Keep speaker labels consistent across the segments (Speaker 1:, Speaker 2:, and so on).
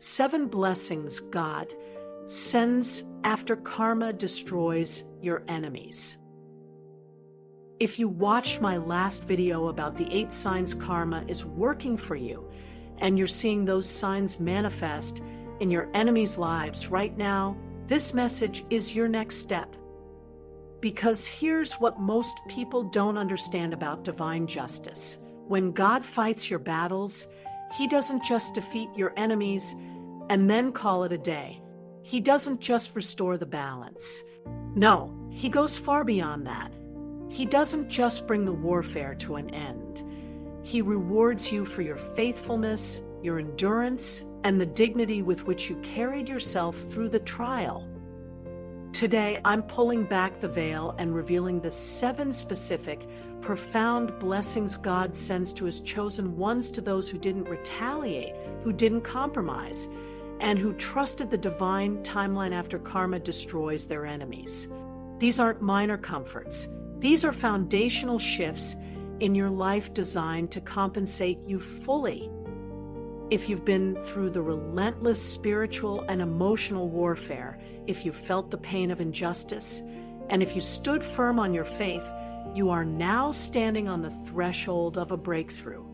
Speaker 1: 7 blessings God sends after karma destroys your enemies. If you watched my last video about the 8 signs karma is working for you, and you're seeing those signs manifest in your enemies' lives right now, this message is your next step. Because here's what most people don't understand about divine justice. When God fights your battles, He doesn't just defeat your enemies and then call it a day. He doesn't just restore the balance. No, He goes far beyond that. He doesn't just bring the warfare to an end. He rewards you for your faithfulness, your endurance, and the dignity with which you carried yourself through the trial. Today, I'm pulling back the veil and revealing the 7 specific, profound blessings God sends to His chosen ones, to those who didn't retaliate, who didn't compromise, and who trusted the divine timeline after karma destroys their enemies. These aren't minor comforts. These are foundational shifts in your life designed to compensate you fully. If you've been through the relentless spiritual and emotional warfare, if you felt the pain of injustice, and if you stood firm on your faith, you are now standing on the threshold of a breakthrough.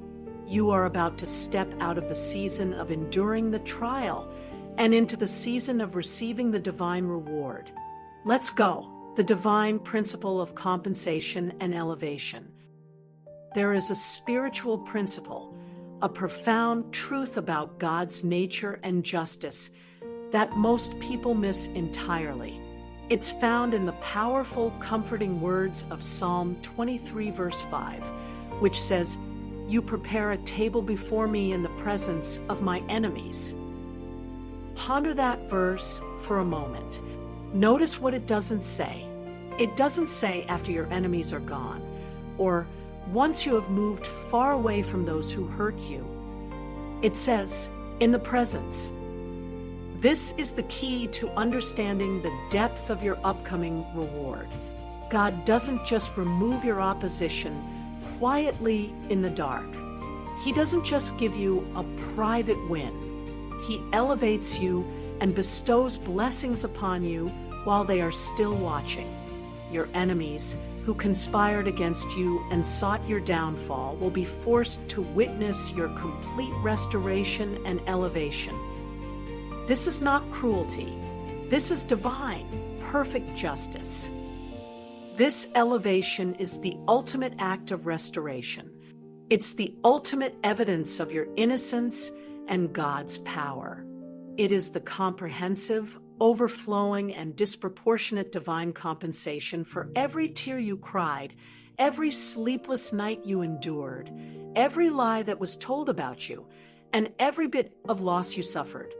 Speaker 1: You are about to step out of the season of enduring the trial and into the season of receiving the divine reward. Let's go. The divine principle of compensation and elevation. There is a spiritual principle, a profound truth about God's nature and justice that most people miss entirely. It's found in the powerful, comforting words of Psalm 23, verse 5, which says, "You prepare a table before me in the presence of my enemies." Ponder that verse for a moment. Notice what it doesn't say. It doesn't say after your enemies are gone, or once you have moved far away from those who hurt you. It says, in the presence. This is the key to understanding the depth of your upcoming reward. God doesn't just remove your opposition quietly in the dark. He doesn't just give you a private win. He elevates you and bestows blessings upon you while they are still watching. Your enemies, who conspired against you and sought your downfall, will be forced to witness your complete restoration and elevation. This is not cruelty. This is divine, perfect justice. This elevation is the ultimate act of restoration. It's the ultimate evidence of your innocence and God's power. It is the comprehensive, overflowing, and disproportionate divine compensation for every tear you cried, every sleepless night you endured, every lie that was told about you, and every bit of loss you suffered.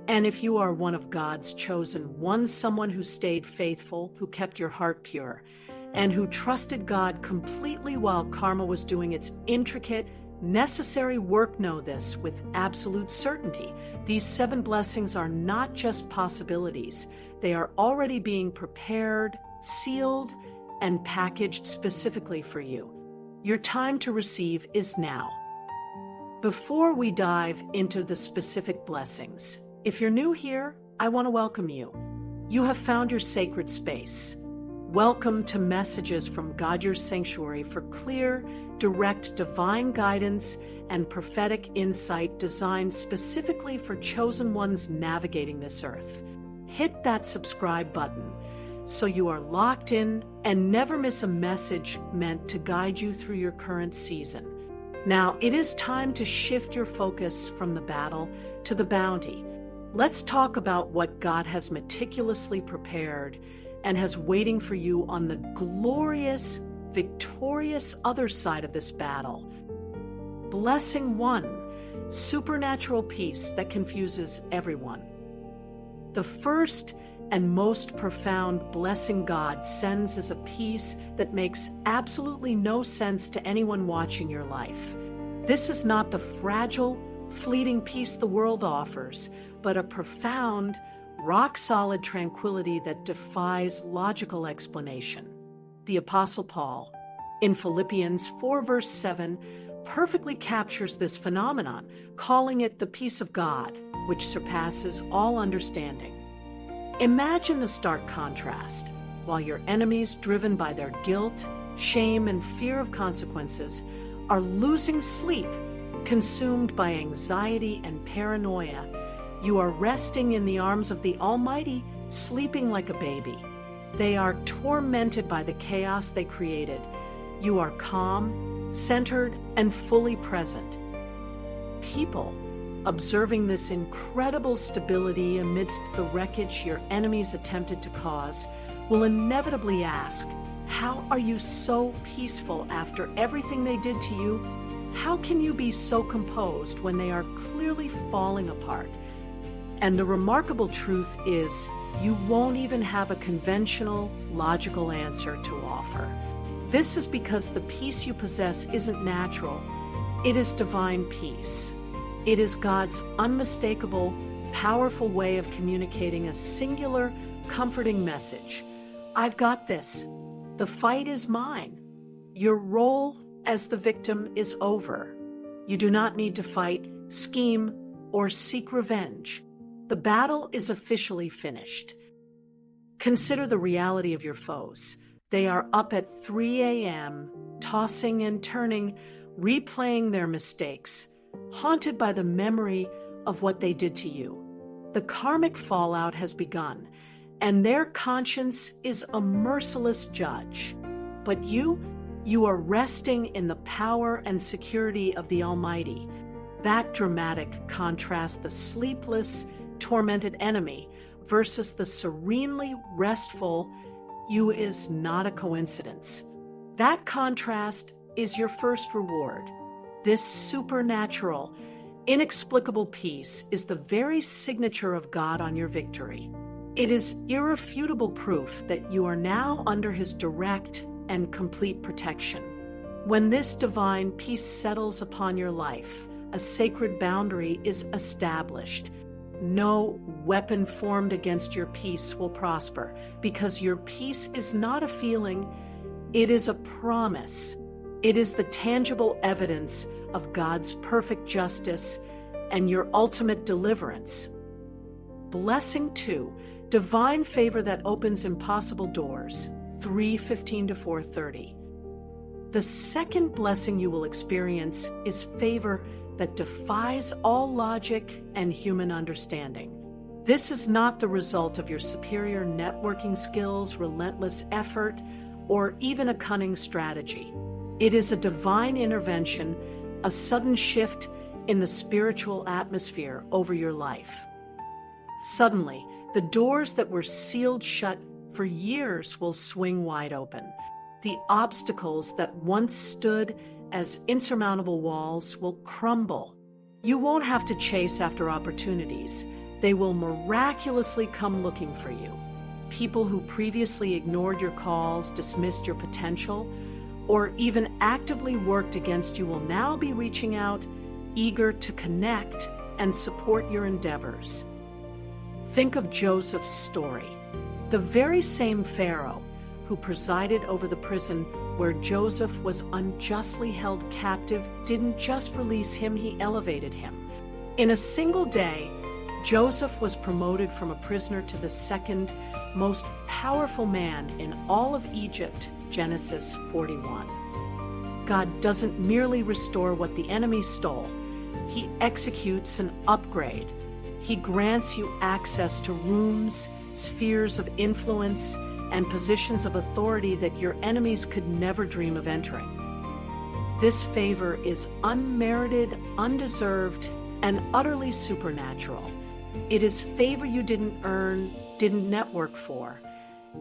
Speaker 1: And if you are one of God's chosen ones, someone who stayed faithful, who kept your heart pure, and who trusted God completely while karma was doing its intricate, necessary work, know this with absolute certainty. These 7 blessings are not just possibilities. They are already being prepared, sealed, and packaged specifically for you. Your time to receive is now. Before we dive into the specific blessings, if you're new here, I want to welcome you. You have found your sacred space. Welcome to Messages from God, your sanctuary, for clear, direct, divine guidance and prophetic insight designed specifically for chosen ones navigating this earth. Hit that subscribe button so you are locked in and never miss a message meant to guide you through your current season. Now, it is time to shift your focus from the battle to the bounty. Let's talk about what God has meticulously prepared and has waiting for you on the glorious, victorious other side of this battle. Blessing 1, supernatural peace that confuses everyone. The first and most profound blessing God sends is a peace that makes absolutely no sense to anyone watching your life. This is not the fragile, fleeting peace the world offers, but a profound, rock-solid tranquility that defies logical explanation. The Apostle Paul, in Philippians 4 verse 7, perfectly captures this phenomenon, calling it the peace of God, which surpasses all understanding. Imagine the stark contrast. While your enemies, driven by their guilt, shame, and fear of consequences, are losing sleep, consumed by anxiety and paranoia, you are resting in the arms of the Almighty, sleeping like a baby. They are tormented by the chaos they created. You are calm, centered, and fully present. People, observing this incredible stability amidst the wreckage your enemies attempted to cause, will inevitably ask, "How are you so peaceful after everything they did to you? How can you be so composed when they are clearly falling apart?" And the remarkable truth is, you won't even have a conventional, logical answer to offer. This is because the peace you possess isn't natural. It is divine peace. It is God's unmistakable, powerful way of communicating a singular, comforting message. I've got this. The fight is mine. Your role as the victim is over. You do not need to fight, scheme, or seek revenge. The battle is officially finished. Consider the reality of your foes. They are up at 3 a.m., tossing and turning, replaying their mistakes, haunted by the memory of what they did to you. The karmic fallout has begun, and their conscience is a merciless judge. But you are resting in the power and security of the Almighty. That dramatic contrasts the sleepless, tormented enemy versus the serenely restful you is not a coincidence. That contrast is your first reward. This supernatural, inexplicable peace is the very signature of God on your victory. It is irrefutable proof that you are now under His direct and complete protection. When this divine peace settles upon your life, a sacred boundary is established. No weapon formed against your peace will prosper, because your peace is not a feeling, it is a promise. It is the tangible evidence of God's perfect justice and your ultimate deliverance. Blessing 2, divine favor that opens impossible doors, 3:15 to 4:30. The second blessing you will experience is favor that defies all logic and human understanding. This is not the result of your superior networking skills, relentless effort, or even a cunning strategy. It is a divine intervention, a sudden shift in the spiritual atmosphere over your life. Suddenly, the doors that were sealed shut for years will swing wide open. The obstacles that once stood as insurmountable walls will crumble. You won't have to chase after opportunities. They will miraculously come looking for you. People who previously ignored your calls, dismissed your potential, or even actively worked against you will now be reaching out, eager to connect and support your endeavors. Think of Joseph's story. The very same Pharaoh who presided over the prison where Joseph was unjustly held captive didn't just release him, he elevated him. In a single day, Joseph was promoted from a prisoner to the second most powerful man in all of Egypt, Genesis 41. God doesn't merely restore what the enemy stole. He executes an upgrade. He grants you access to rooms, spheres of influence, and positions of authority that your enemies could never dream of entering. This favor is unmerited, undeserved, and utterly supernatural. It is favor you didn't earn, didn't network for,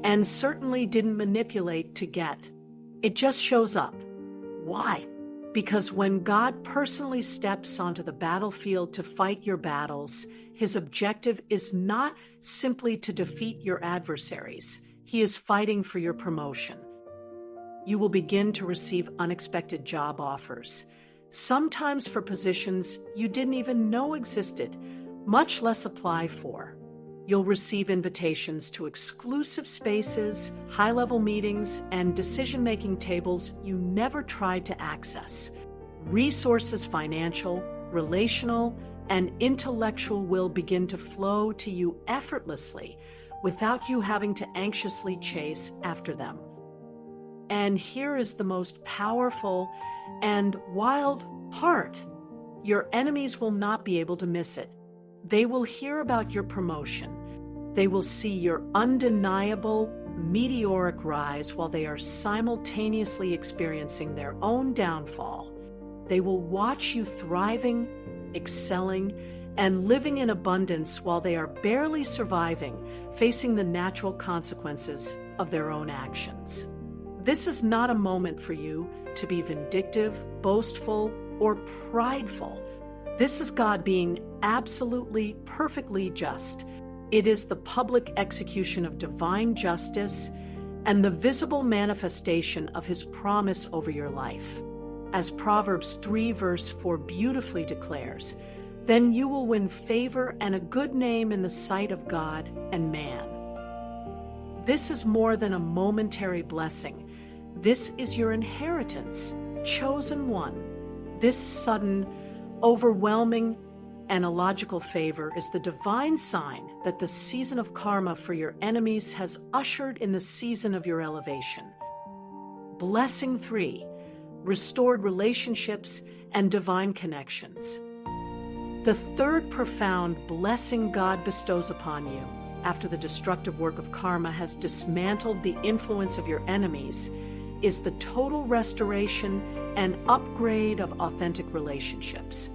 Speaker 1: and certainly didn't manipulate to get. It just shows up. Why? Because when God personally steps onto the battlefield to fight your battles, His objective is not simply to defeat your adversaries. He is fighting for your promotion. You will begin to receive unexpected job offers, sometimes for positions you didn't even know existed, much less apply for. You'll receive invitations to exclusive spaces, high-level meetings, and decision-making tables you never tried to access. Resources, financial, relational, and intellectual, will begin to flow to you effortlessly without you having to anxiously chase after them. And here is the most powerful and wild part. Your enemies will not be able to miss it. They will hear about your promotion. They will see your undeniable, meteoric rise while they are simultaneously experiencing their own downfall. They will watch you thriving, excelling, and living in abundance while they are barely surviving, facing the natural consequences of their own actions. This is not a moment for you to be vindictive, boastful, or prideful. This is God being absolutely, perfectly just. It is the public execution of divine justice and the visible manifestation of His promise over your life. As Proverbs 3 verse 4 beautifully declares, then you will win favor and a good name in the sight of God and man. This is more than a momentary blessing. This is your inheritance, chosen one. This sudden, overwhelming, and illogical favor is the divine sign that the season of karma for your enemies has ushered in the season of your elevation. Blessing 3, restored relationships and divine connections. The third profound blessing God bestows upon you after the destructive work of karma has dismantled the influence of your enemies is the total restoration and upgrade of authentic relationships.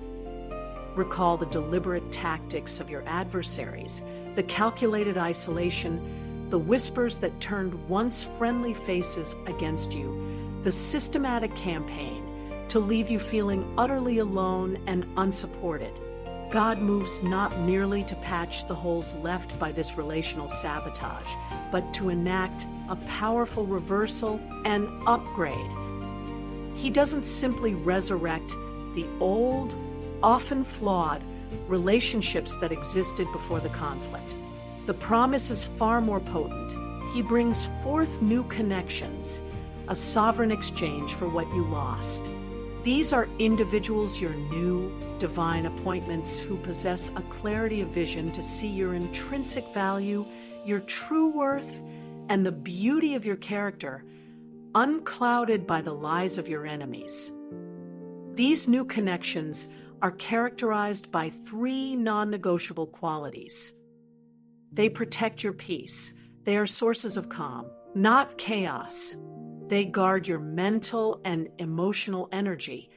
Speaker 1: Recall the deliberate tactics of your adversaries, the calculated isolation, the whispers that turned once friendly faces against you, the systematic campaign to leave you feeling utterly alone and unsupported. God moves not merely to patch the holes left by this relational sabotage, but to enact a powerful reversal and upgrade. He doesn't simply resurrect the old, often flawed relationships that existed before the conflict. The promise is far more potent. He brings forth new connections, a sovereign exchange for what you lost. These are individuals, your new divine appointments, who possess a clarity of vision to see your intrinsic value, your true worth, and the beauty of your character, unclouded by the lies of your enemies. These new connections are characterized by 3 non-negotiable qualities. They protect your peace. They are sources of calm, not chaos. They guard your mental and emotional energy,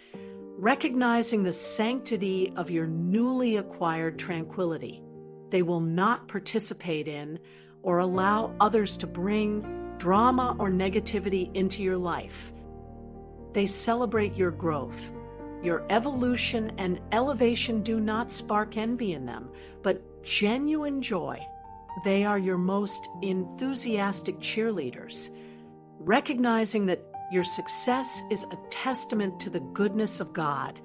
Speaker 1: recognizing the sanctity of your newly acquired tranquility. They will not participate in or allow others to bring drama or negativity into your life. They celebrate your growth. Your evolution and elevation do not spark envy in them, but genuine joy. They are your most enthusiastic cheerleaders, recognizing that your success is a testament to the goodness of God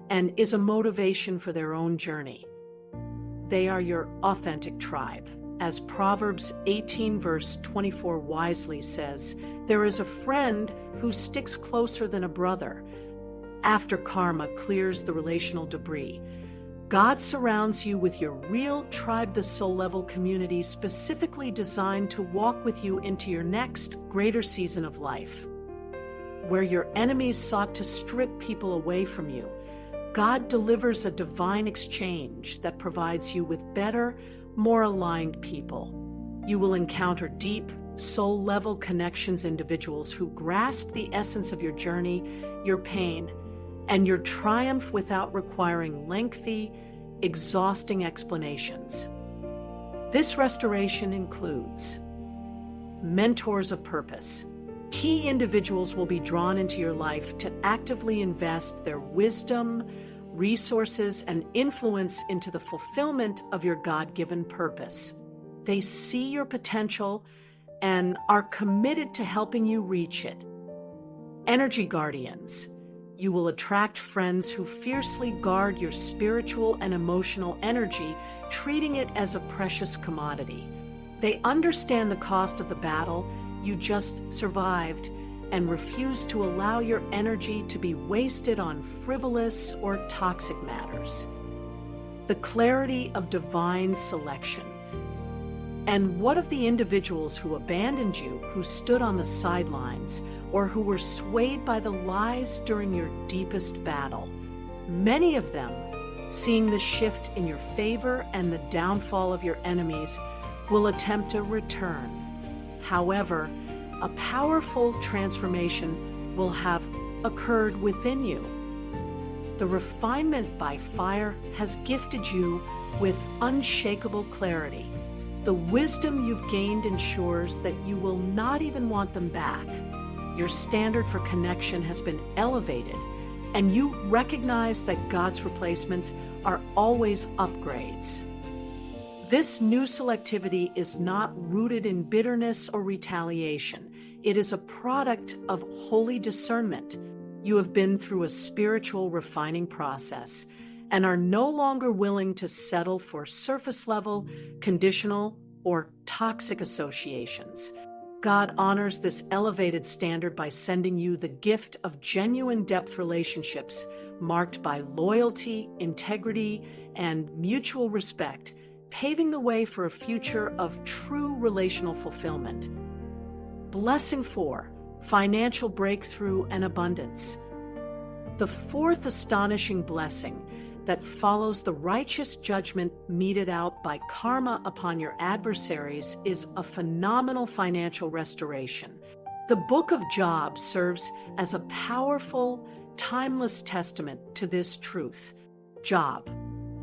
Speaker 1: and is a motivation for their own journey. They are your authentic tribe. As Proverbs 18 verse 24 wisely says, there is a friend who sticks closer than a brother. After karma clears the relational debris, God surrounds you with your real tribe, the soul level community specifically designed to walk with you into your next greater season of life. Where your enemies sought to strip people away from you, God delivers a divine exchange that provides you with better, more aligned people. You will encounter deep, soul-level connections, individuals who grasp the essence of your journey, your pain, and your triumph without requiring lengthy, exhausting explanations. This restoration includes mentors of purpose. Key individuals will be drawn into your life to actively invest their wisdom, resources, and influence into the fulfillment of your God-given purpose. They see your potential and are committed to helping you reach it. Energy guardians. You will attract friends who fiercely guard your spiritual and emotional energy, treating it as a precious commodity. They understand the cost of the battle you just survived and refuse to allow your energy to be wasted on frivolous or toxic matters. The clarity of divine selection. And what of the individuals who abandoned you, who stood on the sidelines, or who were swayed by the lies during your deepest battle? Many of them, seeing the shift in your favor and the downfall of your enemies, will attempt a return. However, a powerful transformation will have occurred within you. The refinement by fire has gifted you with unshakable clarity. The wisdom you've gained ensures that you will not even want them back. Your standard for connection has been elevated, and you recognize that God's replacements are always upgrades. This new selectivity is not rooted in bitterness or retaliation. It is a product of holy discernment. You have been through a spiritual refining process and are no longer willing to settle for surface-level, conditional, or toxic associations. God honors this elevated standard by sending you the gift of genuine depth relationships marked by loyalty, integrity, and mutual respect, paving the way for a future of true relational fulfillment. Blessing 4, financial breakthrough and abundance. The fourth astonishing blessing that follows the righteous judgment meted out by karma upon your adversaries is a phenomenal financial restoration. The Book of Job serves as a powerful, timeless testament to this truth. Job,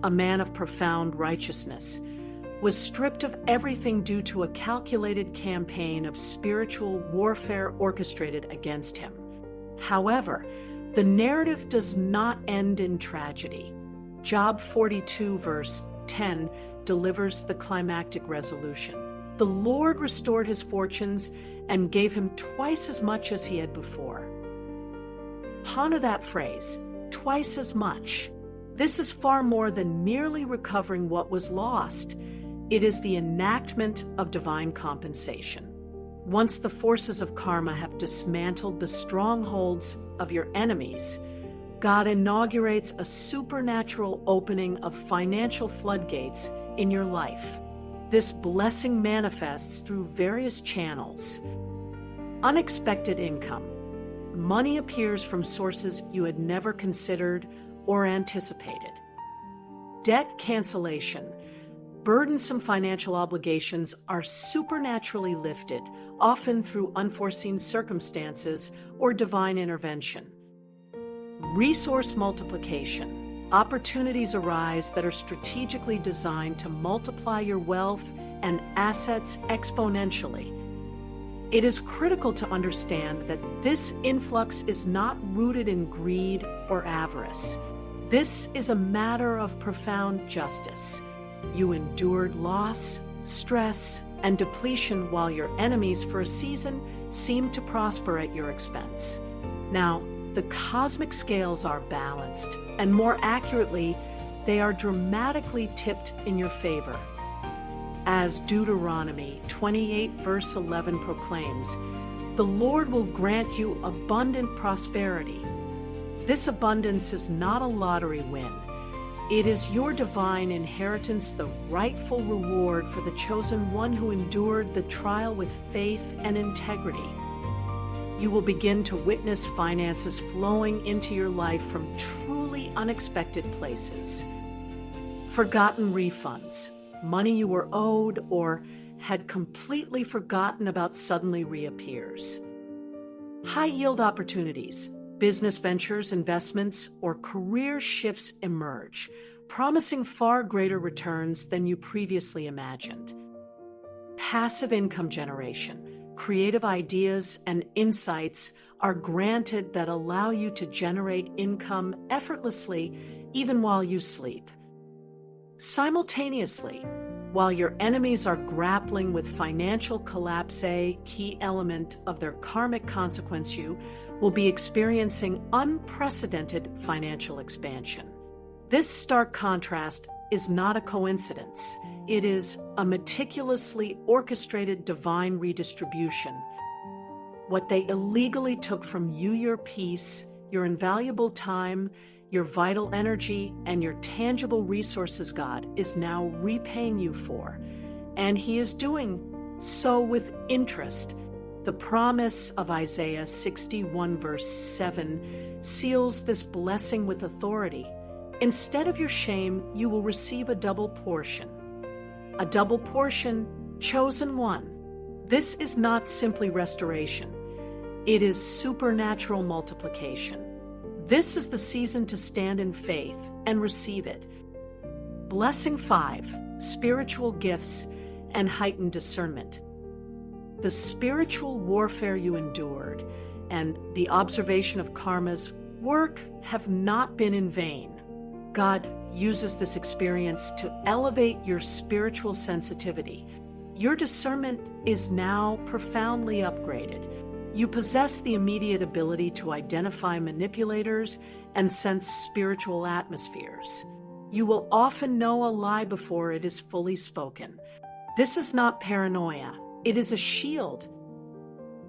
Speaker 1: a man of profound righteousness, was stripped of everything due to a calculated campaign of spiritual warfare orchestrated against him. However, the narrative does not end in tragedy. Job 42 verse 10 delivers the climactic resolution. The Lord restored his fortunes and gave him twice as much as he had before. Ponder that phrase, twice as much. This is far more than merely recovering what was lost. It is the enactment of divine compensation. Once the forces of karma have dismantled the strongholds of your enemies, God inaugurates a supernatural opening of financial floodgates in your life. This blessing manifests through various channels. Unexpected income. Money appears from sources you had never considered or anticipated. Debt cancellation. Burdensome financial obligations are supernaturally lifted, often through unforeseen circumstances or divine intervention. Resource multiplication. Opportunities arise that are strategically designed to multiply your wealth and assets exponentially. It is critical to understand that this influx is not rooted in greed or avarice. This is a matter of profound justice. You endured loss, stress, and depletion while your enemies for a season seemed to prosper at your expense. Now, the cosmic scales are balanced, and more accurately, they are dramatically tipped in your favor. As Deuteronomy 28 verse 11 proclaims, the Lord will grant you abundant prosperity. This abundance is not a lottery win. It is your divine inheritance, the rightful reward for the chosen one who endured the trial with faith and integrity. You will begin to witness finances flowing into your life from truly unexpected places. Forgotten refunds, money you were owed or had completely forgotten about suddenly reappears. High-yield opportunities, business ventures, investments, or career shifts emerge, promising far greater returns than you previously imagined. Passive income generation. Creative ideas and insights are granted that allow you to generate income effortlessly even while you sleep. Simultaneously, while your enemies are grappling with financial collapse, a key element of their karmic consequence, you will be experiencing unprecedented financial expansion. This stark contrast is not a coincidence. It is a meticulously orchestrated divine redistribution. What they illegally took from you, your peace, your invaluable time, your vital energy, and your tangible resources, God is now repaying you for. And He is doing so with interest. The promise of Isaiah 61 verse 7 seals this blessing with authority. Instead of your shame, you will receive a double portion. A double portion, chosen one. This is not simply restoration. It is supernatural multiplication. This is the season to stand in faith and receive it. Blessing 5, spiritual gifts and heightened discernment. The spiritual warfare you endured and the observation of karma's work have not been in vain. God uses this experience to elevate your spiritual sensitivity. Your discernment is now profoundly upgraded. You possess the immediate ability to identify manipulators and sense spiritual atmospheres. You will often know a lie before it is fully spoken. This is not paranoia. It is a shield.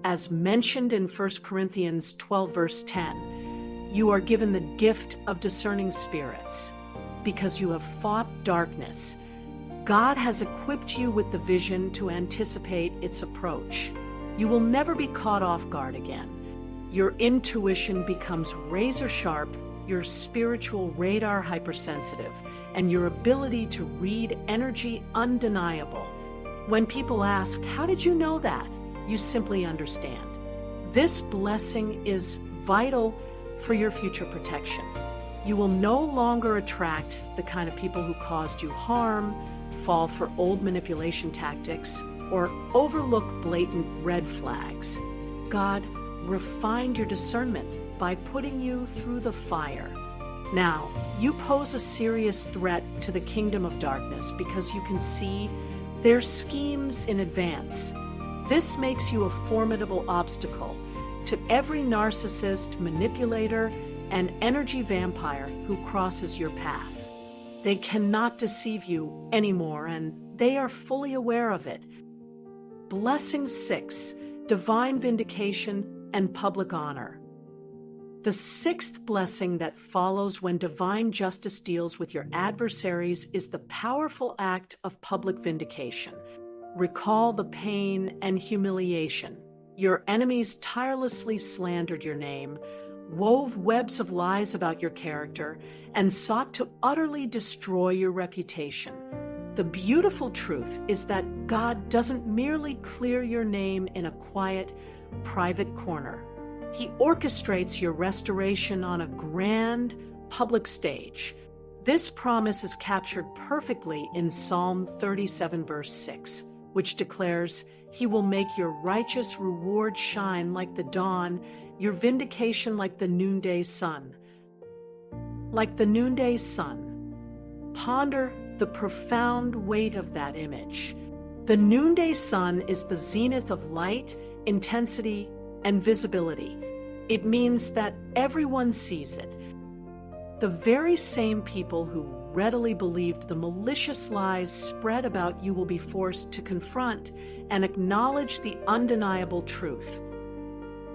Speaker 1: As mentioned in 1 Corinthians 12 verse 10, you are given the gift of discerning spirits. Because you have fought darkness, God has equipped you with the vision to anticipate its approach. You will never be caught off guard again. Your intuition becomes razor sharp, your spiritual radar hypersensitive, and your ability to read energy undeniable. When people ask, "How did you know that?" you simply understand. This blessing is vital for your future protection. You will no longer attract the kind of people who caused you harm, fall for old manipulation tactics, or overlook blatant red flags. God refined your discernment by putting you through the fire. Now, you pose a serious threat to the kingdom of darkness because you can see their schemes in advance. This makes you a formidable obstacle to every narcissist, manipulator, and energy vampire who crosses your path. They cannot deceive you anymore, and they are fully aware of it. Blessing 6, divine vindication and public honor. The 6th blessing that follows when divine justice deals with your adversaries is the powerful act of public vindication. Recall the pain and humiliation. Your enemies tirelessly slandered your name, wove webs of lies about your character, and sought to utterly destroy your reputation. The beautiful truth is that God doesn't merely clear your name in a quiet, private corner. He orchestrates your restoration on a grand, public stage. This promise is captured perfectly in Psalm 37 verse 6, which declares, "He will make your righteous reward shine like the dawn, your vindication like the noonday sun." Like the noonday sun. Ponder the profound weight of that image. The noonday sun is the zenith of light, intensity, and visibility. It means that everyone sees it. The very same people who readily believed the malicious lies spread about you will be forced to confront and acknowledge the undeniable truth.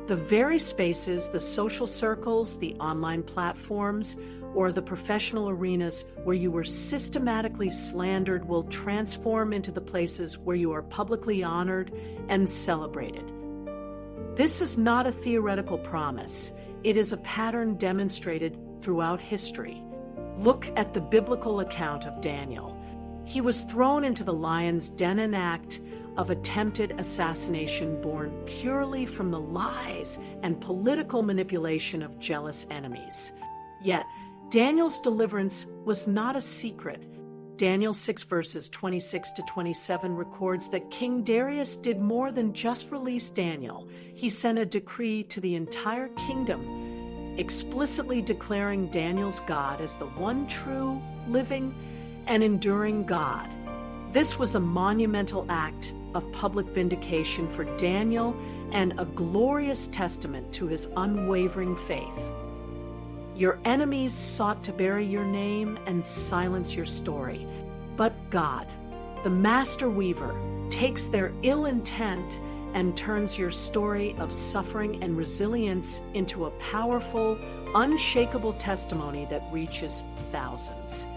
Speaker 1: The very spaces, the social circles, the online platforms, or the professional arenas where you were systematically slandered will transform into the places where you are publicly honored and celebrated. This is not a theoretical promise. It is a pattern demonstrated throughout history. Look at the biblical account of Daniel. He was thrown into the lion's den, an act of attempted assassination born purely from the lies and political manipulation of jealous enemies. Yet, Daniel's deliverance was not a secret. Daniel 6 verses 26 to 27 records that King Darius did more than just release Daniel. He sent a decree to the entire kingdom, explicitly declaring Daniel's God as the one true, living, and enduring God. This was a monumental act of public vindication for Daniel and a glorious testament to his unwavering faith. Your enemies sought to bury your name and silence your story. But God, the master weaver, takes their ill intent and turns your story of suffering and resilience into a powerful, unshakable testimony that reaches thousands.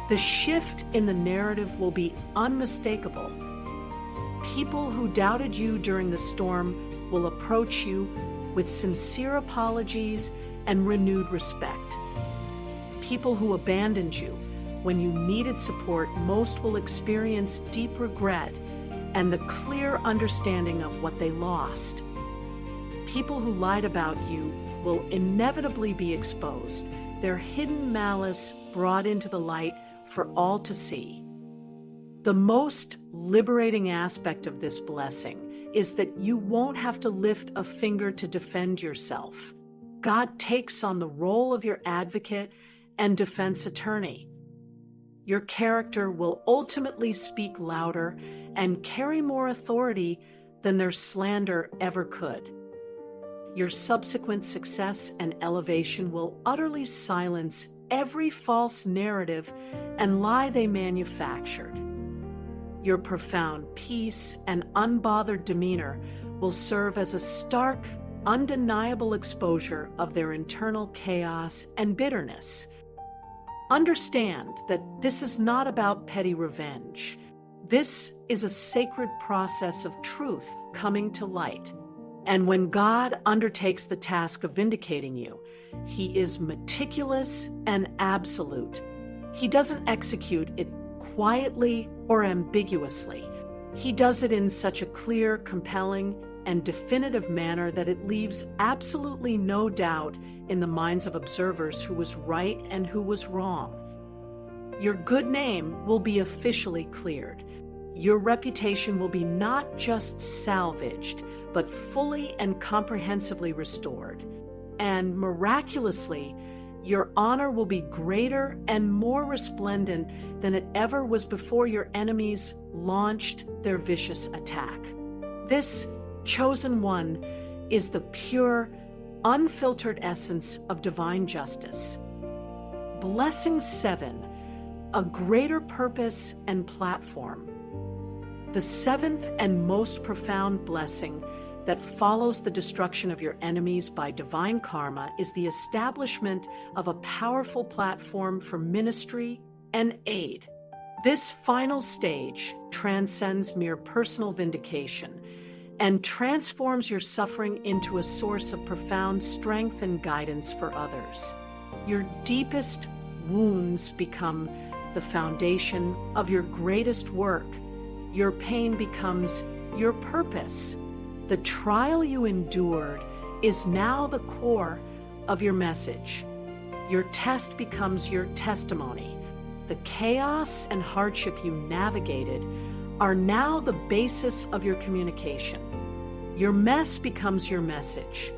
Speaker 1: The shift in the narrative will be unmistakable. People who doubted you during the storm will approach you with sincere apologies and renewed respect. People who abandoned you when you needed support most will experience deep regret and the clear understanding of what they lost. People who lied about you will inevitably be exposed, their hidden malice brought into the light for all to see. The most liberating aspect of this blessing is that you won't have to lift a finger to defend yourself. God takes on the role of your advocate and defense attorney. Your character will ultimately speak louder and carry more authority than their slander ever could. Your subsequent success and elevation will utterly silence every false narrative and lie they manufactured. Your profound peace and unbothered demeanor will serve as a stark, undeniable exposure of their internal chaos and bitterness. Understand that this is not about petty revenge. This is a sacred process of truth coming to light. And when God undertakes the task of vindicating you, He is meticulous and absolute. He doesn't execute it quietly or ambiguously. He does it in such a clear, compelling, and definitive manner that it leaves absolutely no doubt in the minds of observers who was right and who was wrong. Your good name will be officially cleared. Your reputation will be not just salvaged, but fully and comprehensively restored. And miraculously, your honor will be greater and more resplendent than it ever was before your enemies launched their vicious attack. This chosen one is the pure, unfiltered essence of divine justice. Blessing 7, a greater purpose and platform. The seventh and most profound blessing that follows the destruction of your enemies by divine karma is the establishment of a powerful platform for ministry and aid. This final stage transcends mere personal vindication and transforms your suffering into a source of profound strength and guidance for others. Your deepest wounds become the foundation of your greatest work. Your pain becomes your purpose. The trial you endured is now the core of your message. Your test becomes your testimony. The chaos and hardship you navigated are now the basis of your communication. Your mess becomes your message.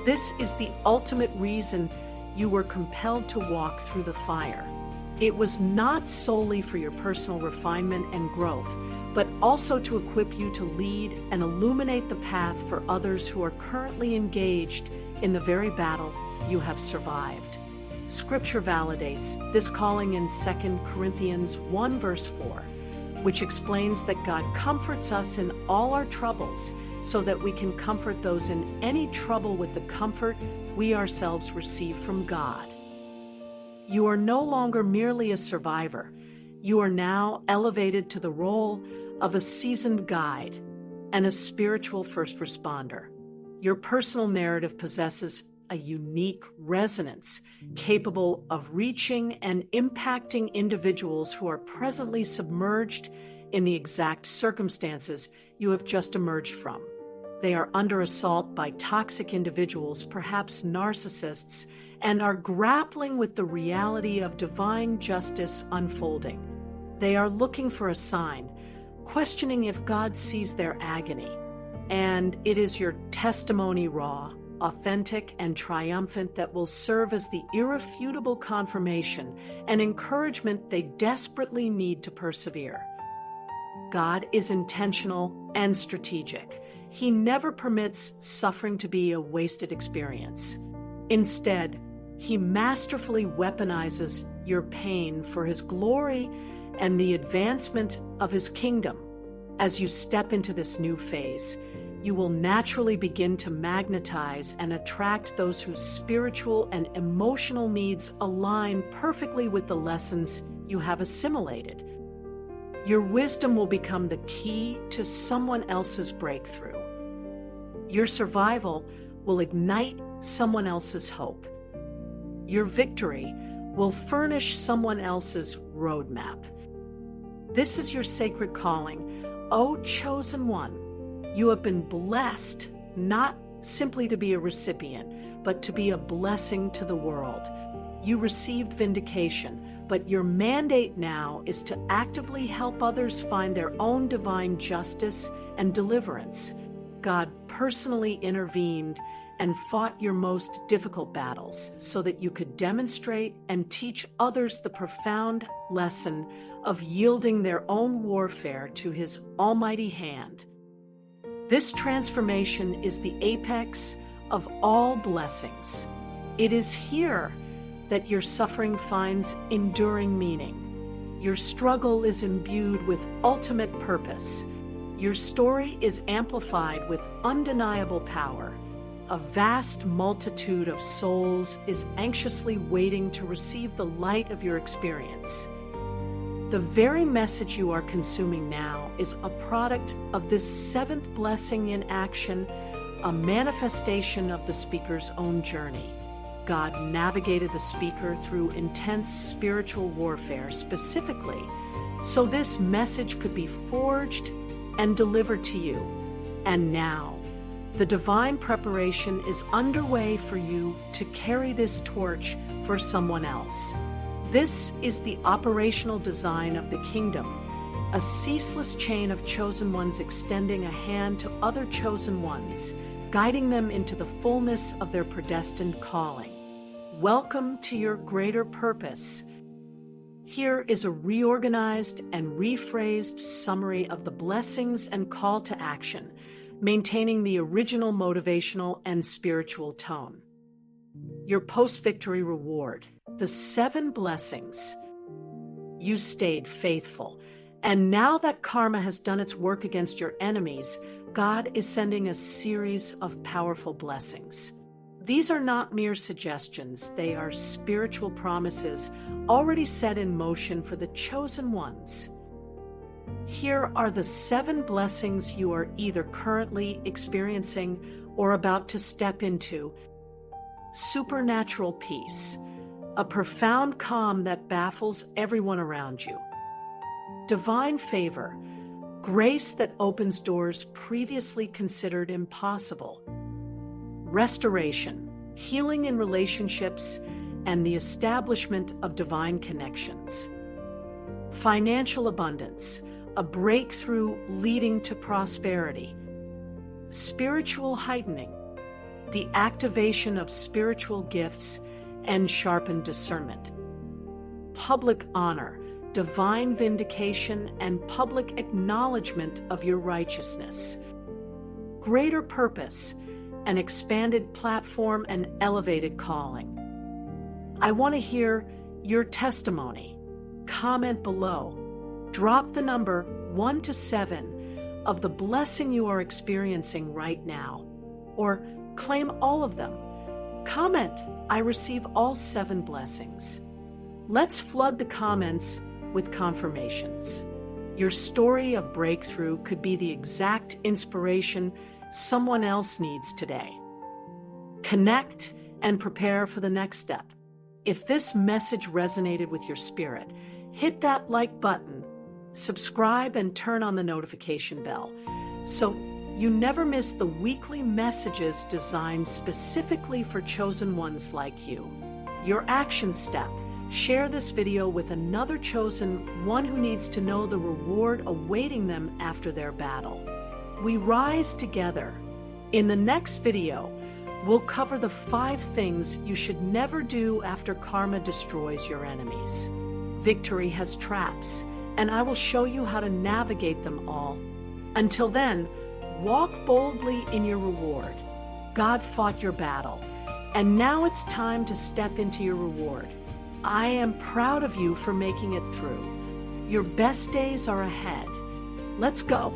Speaker 1: This is the ultimate reason you were compelled to walk through the fire. It was not solely for your personal refinement and growth, but also to equip you to lead and illuminate the path for others who are currently engaged in the very battle you have survived. Scripture validates this calling in 2 Corinthians 1 verse 4, which explains that God comforts us in all our troubles so that we can comfort those in any trouble with the comfort we ourselves receive from God. You are no longer merely a survivor. You are now elevated to the role of a seasoned guide and a spiritual first responder. Your personal narrative possesses a unique resonance capable of reaching and impacting individuals who are presently submerged in the exact circumstances you have just emerged from. They are under assault by toxic individuals, perhaps narcissists, and are grappling with the reality of divine justice unfolding. They are looking for a sign, questioning if God sees their agony. And it is your testimony, raw, authentic, and triumphant, that will serve as the irrefutable confirmation and encouragement they desperately need to persevere. God is intentional and strategic. He never permits suffering to be a wasted experience. Instead, He masterfully weaponizes your pain for His glory and the advancement of His kingdom. As you step into this new phase, you will naturally begin to magnetize and attract those whose spiritual and emotional needs align perfectly with the lessons you have assimilated. Your wisdom will become the key to someone else's breakthrough. Your survival will ignite someone else's hope. Your victory will furnish someone else's roadmap. This is your sacred calling, O chosen one. You have been blessed not simply to be a recipient, but to be a blessing to the world. You received vindication, but your mandate now is to actively help others find their own divine justice and deliverance. God personally intervened and fought your most difficult battles so that you could demonstrate and teach others the profound lesson of yielding their own warfare to His almighty hand. This transformation is the apex of all blessings. It is here that your suffering finds enduring meaning. Your struggle is imbued with ultimate purpose. Your story is amplified with undeniable power. A vast multitude of souls is anxiously waiting to receive the light of your experience. The very message you are consuming now is a product of this seventh blessing in action, a manifestation of the speaker's own journey. God navigated the speaker through intense spiritual warfare specifically so this message could be forged and delivered to you. And now, the divine preparation is underway for you to carry this torch for someone else. This is the operational design of the kingdom, a ceaseless chain of chosen ones extending a hand to other chosen ones, guiding them into the fullness of their predestined calling. Welcome to your greater purpose. Here is a reorganized and rephrased summary of the blessings and call to action, maintaining the original motivational and spiritual tone. Your post-victory reward, the 7 blessings. You stayed faithful, and now that karma has done its work against your enemies, God is sending a series of powerful blessings. These are not mere suggestions, they are spiritual promises already set in motion for the chosen ones. Here are the 7 blessings you are either currently experiencing or about to step into. Supernatural peace, a profound calm that baffles everyone around you. Divine favor, grace that opens doors previously considered impossible. Restoration, healing in relationships, and the establishment of divine connections. Financial abundance, a breakthrough leading to prosperity. Spiritual heightening, the activation of spiritual gifts and sharpened discernment. Public honor, divine vindication, and public acknowledgement of your righteousness. Greater purpose, an expanded platform and elevated calling. I want to hear your testimony. Comment below. Drop the number 1 to 7 of the blessing you are experiencing right now, or claim all of them. Comment, I receive all 7 blessings. Let's flood the comments with confirmations. Your story of breakthrough could be the exact inspiration someone else needs today. Connect and prepare for the next step. If this message resonated with your spirit, hit that like button, subscribe, and turn on the notification bell so you never miss the weekly messages designed specifically for chosen ones like you. Your action step: share this video with another chosen one who needs to know the reward awaiting them after their battle. We rise together. In the next video, we'll cover the 5 things you should never do after karma destroys your enemies. Victory has traps, and I will show you how to navigate them all. Until then, walk boldly in your reward. God fought your battle, and now it's time to step into your reward. I am proud of you for making it through. Your best days are ahead. Let's go.